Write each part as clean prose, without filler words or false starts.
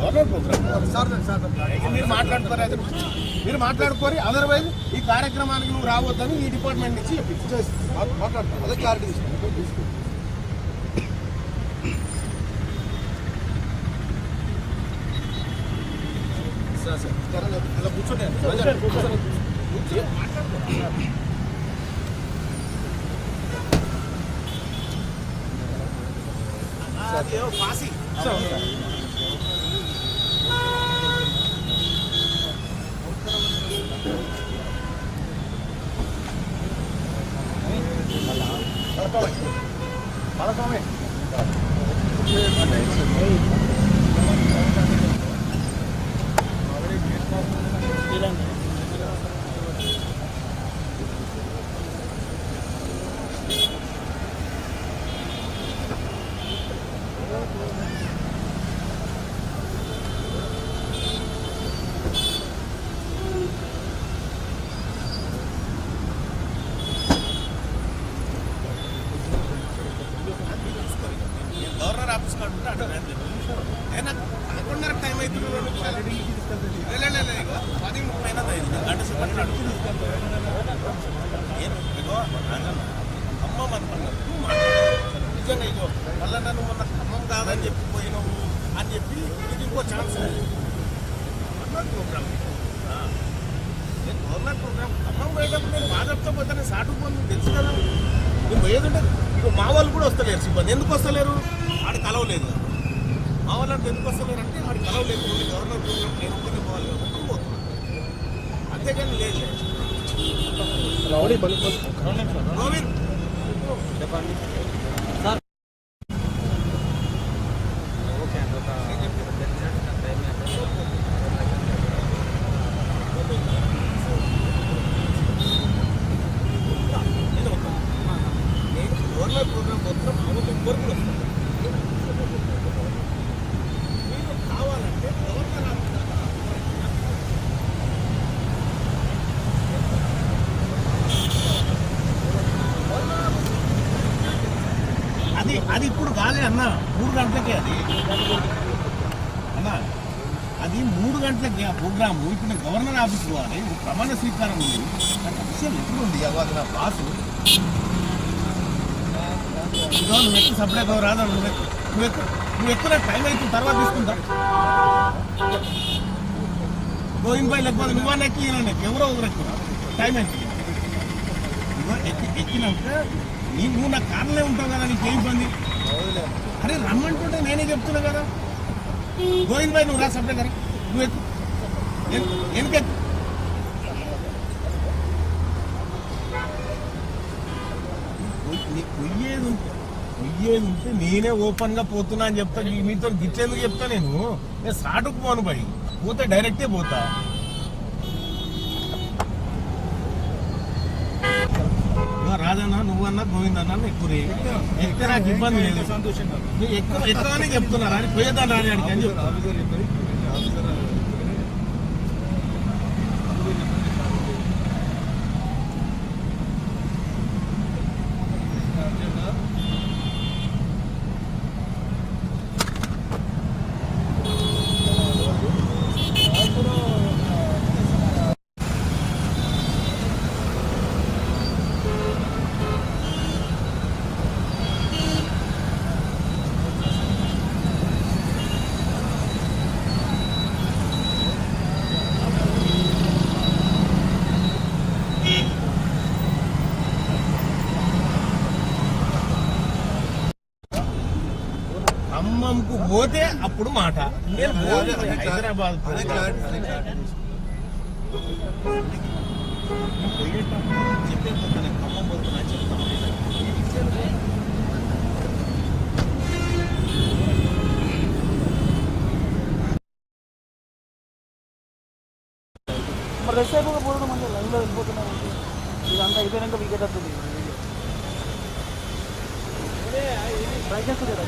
Government programme మీరు మాట్లాడుకోరి. Otherwise ఈ కార్యక్రమానికి నువ్వు రావద్దని ఈ డిపార్ట్మెంట్ నుంచి మాట్లాడుతాను. అదే క్లారిటీ తీసుకుంటాను. కూర్చోండి పాసి గవర్నర్ ఆఫీస్ కాదు అయినా 11:30 టైం అవుతుంది. 2 నిమిషాలు 10:30 గంట సేపటి ఖమ్మం అనుకున్నారు నిజంగా. ఇగో మళ్ళీ నన్ను మొన్న ఖమ్మం కాదని చెప్పి పోయినావు అని చెప్పి ఇది ఇంకో chance. Government programme government programme Khammam పోయేటప్పుడు నేను భాజప్తో పోతే నేను సాటుకుపోను తెలుసు కదా. నేను పోయేదంటే ఇక మా వాళ్ళు కూడా వస్తలేరు. సిబ్బంది ఎందుకు వస్తలేరు? ఆడు కలవలేదు. మా వాళ్ళు అంటే ఎందుకు వస్తలేరు అంటే ఆడు కలవలేదు. గవర్నర్ ప్రోగ్రామ్ నేను ఒక్కరిని పోవాలి కాబట్టి పోతున్నాను. అంతేగాని లేదు. నవీన్ చెప్పండి సార్. గవర్నర్ ప్రోగ్రామ్ మొత్తం కోరుకుని వస్తుంది. మీరు కావాలంటే గవర్నర్ అది ఇప్పుడు కాలే అన్న. 3 గంటలకే అది అన్న. అది 3 గంటలకి ఆ ప్రోగ్రాము. ఇప్పుడు గవర్నర్ ఆఫీస్ పోవాలి. ప్రమాణ స్వీకారం ఉంది. నాకు విషయం ఎప్పుడు ఉంది అవ్వాలి నా బాసు. నువ్వు ఎక్కువ సప్లై రాదా? నువ్వు ఎక్కువ టైం అవుతుంది తర్వాత తీసుకుంటా. గోవింద్ భాయ్ లేకపోతే నువ్వన్నా ఎక్కి ఎవరో ఒకరు ఎక్కువ టైం అవుతుంది. ఎక్కినాక నువ్వు నా కార్లే ఉంటావు కదా, నీకేం ఇబ్బంది? అరే రమ్మంటుంటే నేనే చెప్తున్నా కదా. గోవింద్ భాయ్ నువ్వు రా సప్లై కదా, నువ్వు ఎక్కువ వెనకెక్కు. పొయ్యేది ఉంటే నేనే ఓపెన్ గా పోతున్నా అని చెప్తా. మీతో గిచ్చేందుకు చెప్తా? నేను స్టార్ట్కు పోను భాయ్. పోతే డైరెక్టే పోతా. రాజన్న నువ్వన్నా గోవింద్ అన్న ఎక్కువ ఎక్కడ నాకు ఇబ్బంది లేదు. నువ్వు ఎక్కువనే చెప్తున్నా అని పోయేదా రాని అడిగి అని చెప్తా. ఖమ్మంకు పోతే అప్పుడు మాట. నేను హైదరాబాద్ చెప్పే ఖమ్మం పోతున్నా చెప్తాను. మరి రెస్ట్ అయిపోకపోవడం అంటే లైన్లో వెళ్ళిపోతున్నాం. ఇదంతా అయిపోయాక వికెట్ వస్తుంది. ట్రై చేస్తుంది కదా.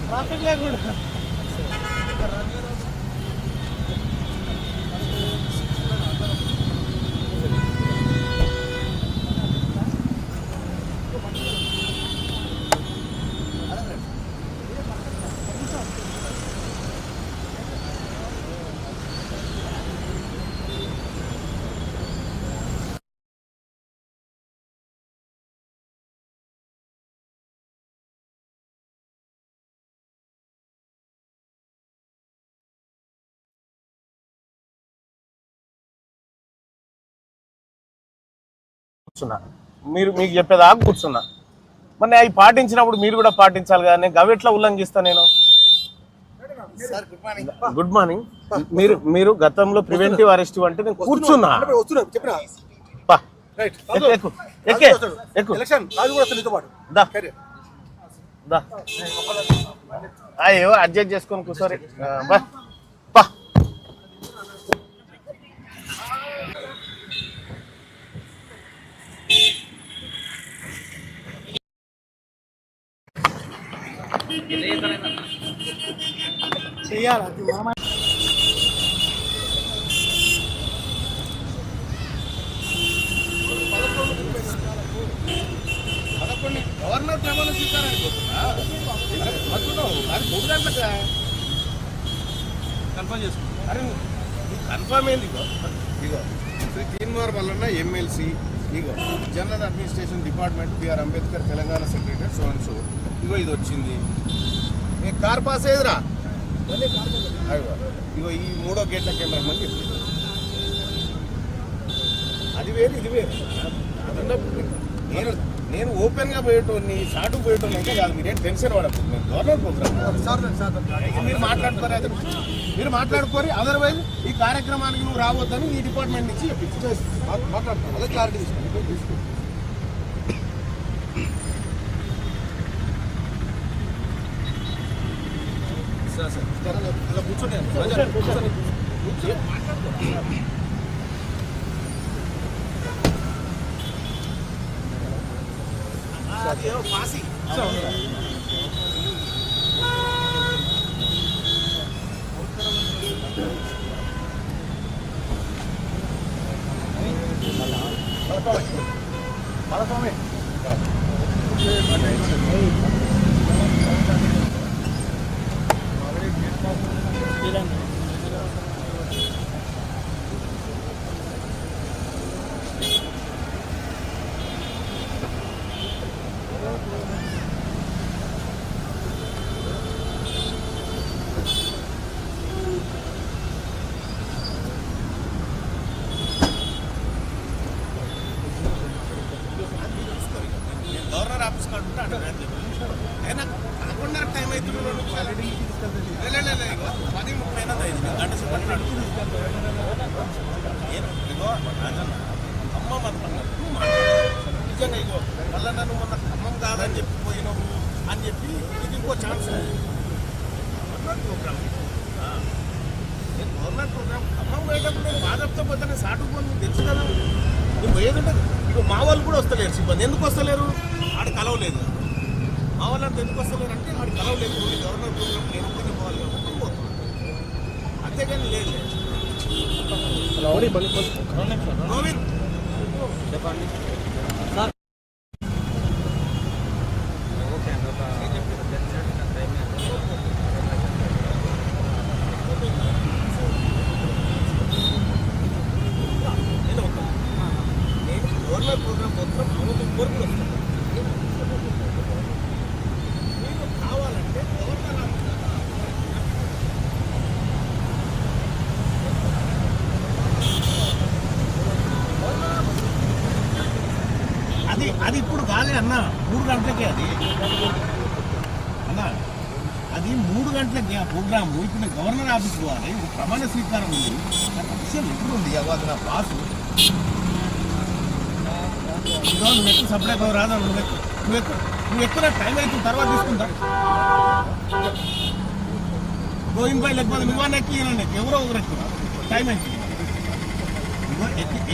ట్రాఫిక్ లేకుండా కూర్చున్నా మీకు చెప్పేదాకా కూర్చున్నా మరి అవి పాటించినప్పుడు మీరు కూడా పాటించాలి కానీ గవి ఉల్లంఘిస్తా నేను గుడ్ మార్నింగ్ మీరు గతంలో ప్రివెంటివ్ అరెస్ట్ అంటే నేను కూర్చున్నా అయ్యో అడ్జస్ట్ చేసుకొని కూర్చోరి పా చెయ్యాలి గవర్నర్ ప్రమాణ స్వీకారం కన్ఫర్మ్ చేసుకుంటా అరే కన్ఫర్మ్ ఏంది ఇగో శ్రీ తీన్మార్ వలన ఎమ్మెల్సీ ఇగో general administration department BR Ambedkar Telangana secretary so and so ఇగో ఇది వచ్చింది కార్ పాస్ అయ్యేదిరా ఇగో ఈ 3వ గేట్లకి వెళ్ళమని చెప్పింది అది వేరు ఇది వేరు నేను ఓపెన్గా పోయేటోని షార్ట్ పోయేటోని ఇంకా కాదు మీరేం టెన్షన్ పడకపోతే నేను గవర్నమెంట్ ప్రోగ్రామ్ మీరు మాట్లాడుకోరి అదర్వైజ్ ఈ కార్యక్రమానికి నువ్వు రావద్దని ఈ డిపార్ట్మెంట్ నుంచి చెప్పించి మాట్లాడుతున్నాను అదే క్లారిటీ తీసుకోండి సార్ అలా కూర్చోండి పాసి గవర్నర్ ఆఫీస్ కాదు అనుకున్న టైం అవుతుంది 10:30 గంట సేపు అమ్మ నిజంగా ఇగో మళ్ళీ నన్ను మొన్న ఖమ్మం కాదని చెప్పి పోయినావు అని చెప్పి ఇది ఇంకో ఛాన్స్ గవర్నమెంట్ ప్రోగ్రామ్ నేను గవర్నమెంట్ ప్రోగ్రామ్ ఖమ్మం పోయేటప్పుడు నేను బాధతో పోతే సాటుకు పోను తెలుసు కదా నువ్వు పోయేదంటే ఇక మా వాళ్ళు కూడా వస్తలేరు సిబ్బంది ఎందుకు వస్తలేరు ఆడ కలవలేదు మా వాళ్ళు అంటే ఎందుకు వస్తలేరు అంటే ఆడ కలవలేదు గవర్నమెంట్ ప్రోగ్రామ్ నేను ఒక్కనే పోవాలి కాబట్టి పోతున్నాను అంతేగాని లేదు గోవింద్ చెప్పండి గవర్నమెంట్ ప్రోగ్రామ్ మొత్తం కోరుకులు వస్తుంది మీకు కావాలంటే గవర్నర్ అది ఇప్పుడు కాలే అన్న 3 గంటలకే అది అన్న అది 3 గంటలకి ఆ ప్రోగ్రాము ఇప్పుడు గవర్నర్ ఆఫీస్ పోవాలి ప్రమాణ స్వీకారం ఉంది నాకు విషయం ఎప్పుడు ఉంది అది నా పాసు నువ్వు ఎక్కువ సపరేట్ రాదా నువ్వు ఎక్కువ టైం అవుతుంది తర్వాత తీసుకుంటా గోవింద్ లేకపోతే నువ్వన్నా ఎక్కినండి ఎవరో ఒకరు ఎక్కువ టైం అవుతుంది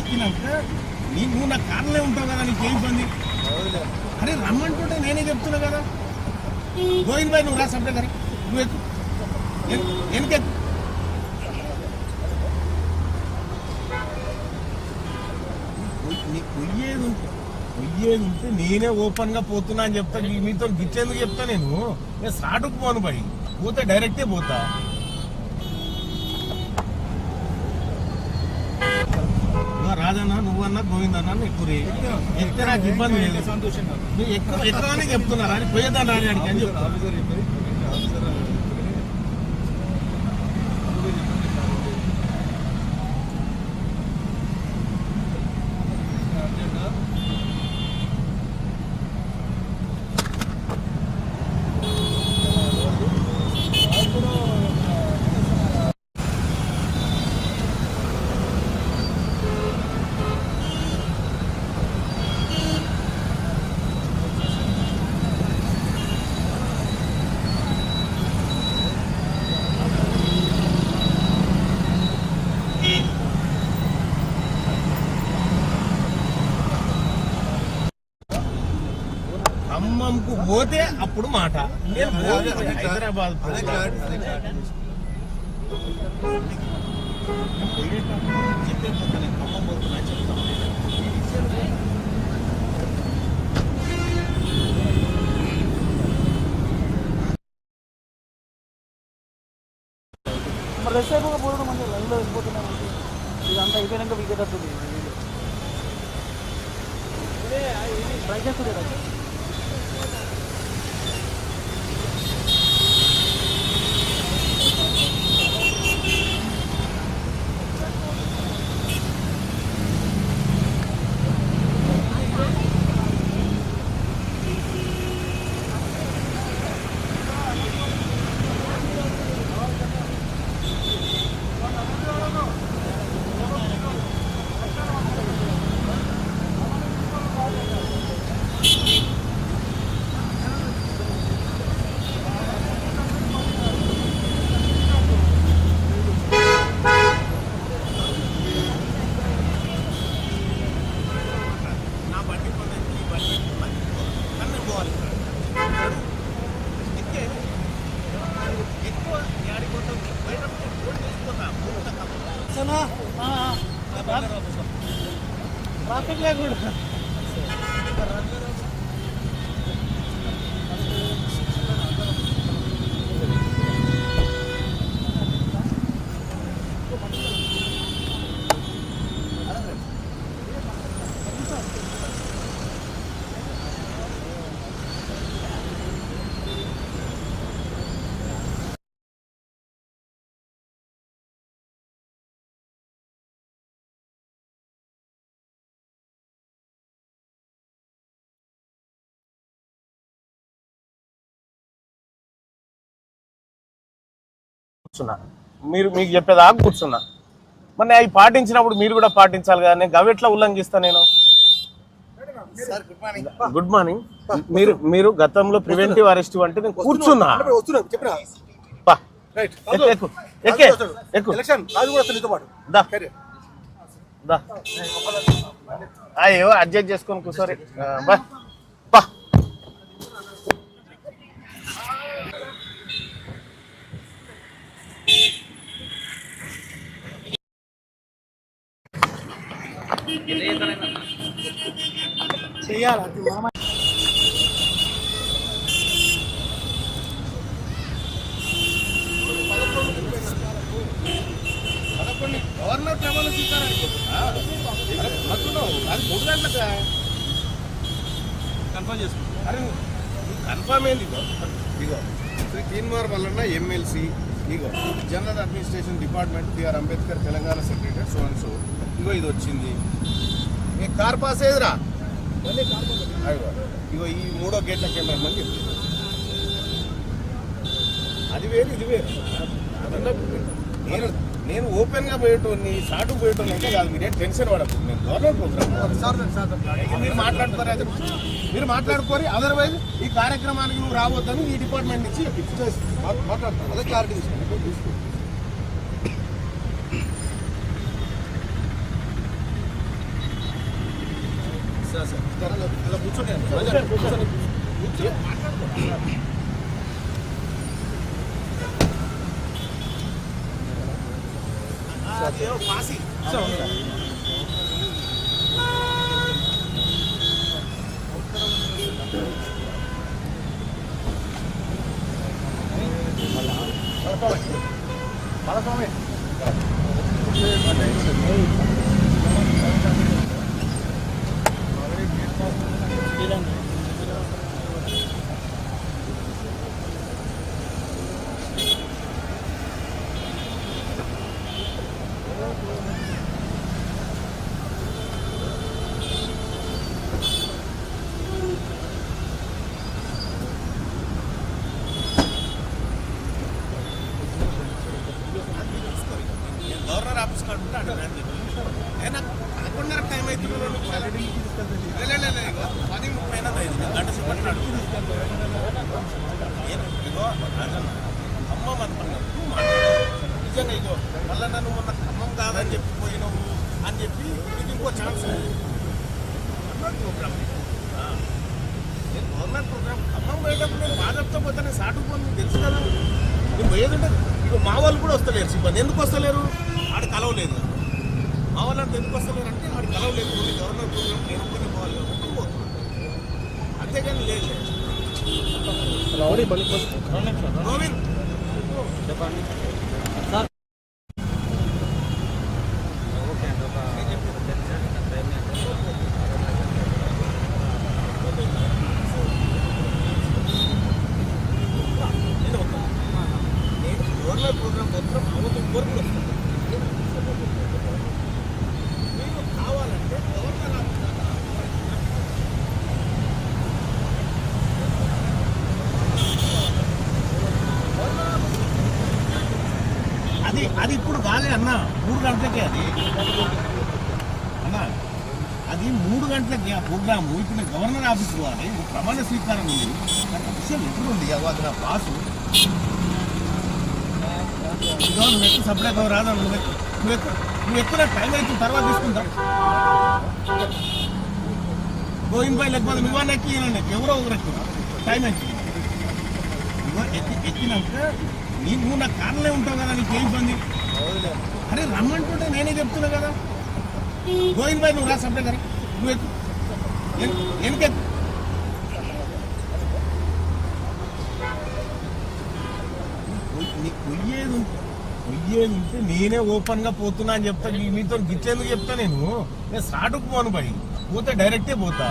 ఎక్కినాక నువ్వు నా కార్లే ఉంటావు కదా నీకు ఏ ఇబ్బంది అరే రమ్మంటుంటే నేనే చెప్తున్నా కదా గోవింద్ భాయ్ నువ్వు రా సపరేట్ గారి నువ్వు ఎక్కు వెనకెక్కు పొయ్యేది ఉంటే నేనే ఓపెన్ గా పోతున్నా అని చెప్తా మీతో గిచ్చేందుకు చెప్తా నేను స్టార్ట్కు పోను భాయ్ పోతే డైరెక్టే పోతా రాజన్న నువ్వన్నా గోవిందన్నా ఎక్కువ ఎక్కితే నాకు ఇబ్బంది లేదు సంతోషంగా నువ్వు ఎక్కువనే చెప్తున్నారా అని పోయేదాన్ని రాని అడిగి అని చెప్తా ఖమ్మంకు పోతే అప్పుడు మాట హైదరాబాద్ ఖమ్మం పోతున్నా చెప్తాను మరి రెస్ట్ అయిపోకపోవడం అంటే లైన్లో వెళ్ళిపోతున్నాం ఇదంతా అయిపోయాక వికెట్ వస్తుంది ట్రై చేస్తుండే ట్రాఫిక్ లేకుండా కూర్చున్నా మీకు చెప్పేదాకా కూర్చున్నా మరి అవి పాటించినప్పుడు మీరు కూడా పాటించాలి కదా నేను గవెట్లా ఉల్లంఘిస్తా నేను గుడ్ మార్నింగ్ మీరు గతంలో ప్రివెంటివ్ అరెస్ట్ అంటే నేను కూర్చున్నా ఏవో అడ్జస్ట్ చేసుకొని కూర్చోరి బా చెయ్యాలి గవర్నర్ ప్రమాణ స్వీకారం అది 3 గంటలకా కన్ఫర్మ్ చేసుకుంటా అరే కన్ఫర్మ్ ఏంది ఇగో శ్రీ తీన్మార్ వలన ఎమ్మెల్సీ ఇగో general administration department BR Ambedkar Telangana secretary so and so ఇగో ఇది వచ్చింది మీ కార్ పాస్ ఏదిరా ఇగో ఈ 3వ గేట్లకి ఏమని చెప్తుంది అది వేరు ఇది వేరు నేను ఓపెన్ గా పోయేటోని షార్ట్ పోయేటోని అయితే కాదు మీరేం టెన్షన్ పడదు నేను గవర్నమెంట్ ప్రోగ్రామ్ మీరు మాట్లాడుకోరి అదర్వైజ్ ఈ కార్యక్రమానికి నువ్వు రావద్దని ఈ డిపార్ట్మెంట్ నుంచి మాట్లాడతాను అదే క్లారిటీ తీసుకోండి సార్ అలా కూర్చోండి అది ఏమో పాసి గవర్నర్ ఆఫీస్ కాడ ఉంటే అక్కడ అయినా 11:30 టైం అవుతుంది 10:30 గంట సేపటి ఇగో ఖమ్మం అనుకున్నాను నిజంగా ఇగో మళ్ళీ నన్ను మొన్న ఖమ్మం కాదని చెప్పి పోయినావు అని చెప్పి ఇది ఇంకో ఛాన్స్ ప్రోగ్రామ్ నేను గవర్నమెంట్ ప్రోగ్రామ్ ఖమ్మం పోయేటప్పుడు నేను బాధతో పోతే నేను సాటుకు పోను తెలుసు కదా నేను పోయేదంటే ఇక మా వాళ్ళు కూడా వస్తలేరు సిబ్బంది ఎందుకు వస్తలేరు ఆడ కలవలేదు మా వాళ్ళు అంటే ఎందుకు వస్తలేరు అంటే ఆడ కలవలేదు గవర్నమెంట్ ప్రోగ్రామ్ నేను ఒక్కనే పోవాలి కాబట్టి పోతున్నాను అంతేగాని లేదు గోవింద్ చెప్పండి గవర్నమెంట్ ప్రోగ్రామ్ మొత్తం అవతల కోరికలు వస్తుంది మీరు కావాలంటే గవర్నర్ అది ఇప్పుడు కాలే అన్న 3 గంటలకే అది అన్న అది 3 గంటలకి ఆ ప్రోగ్రాము ఇప్పుడు గవర్నర్ ఆఫీస్ పోవాలి ప్రమాణ స్వీకారం ఉంది విషయం ఎప్పుడుంది అది నా పాసు నువ్వు ఎక్కువ సపరేట్ రాదా నువ్వు ఎక్కువ టైం అయితే తర్వాత తీసుకుంటా గోవింద్ భాయ్ లేకపోతే నువ్వన్నా ఎక్కి ఎవరో ఒకరు ఎక్కువ టైం అయితే ఎక్కినాక నువ్వు నా కార్లే ఉంటావు కదా నీకు ఏ ఇబ్బంది అరే రమ్మంటుంటే నేనే చెప్తున్నా కదా గోవింద్ భాయ్ నువ్వు రా సపరేట్ కదా నువ్వు ఎక్కువ ఎందుకెక్కు నీకు పొయ్యేది ఉంటే నేనే ఓపెన్ గా పోతున్నా అని చెప్తా మీతో గిచ్చేందుకు చెప్తా నేను స్టార్ట్కు పోను భయ్ పోతే డైరెక్టే పోతా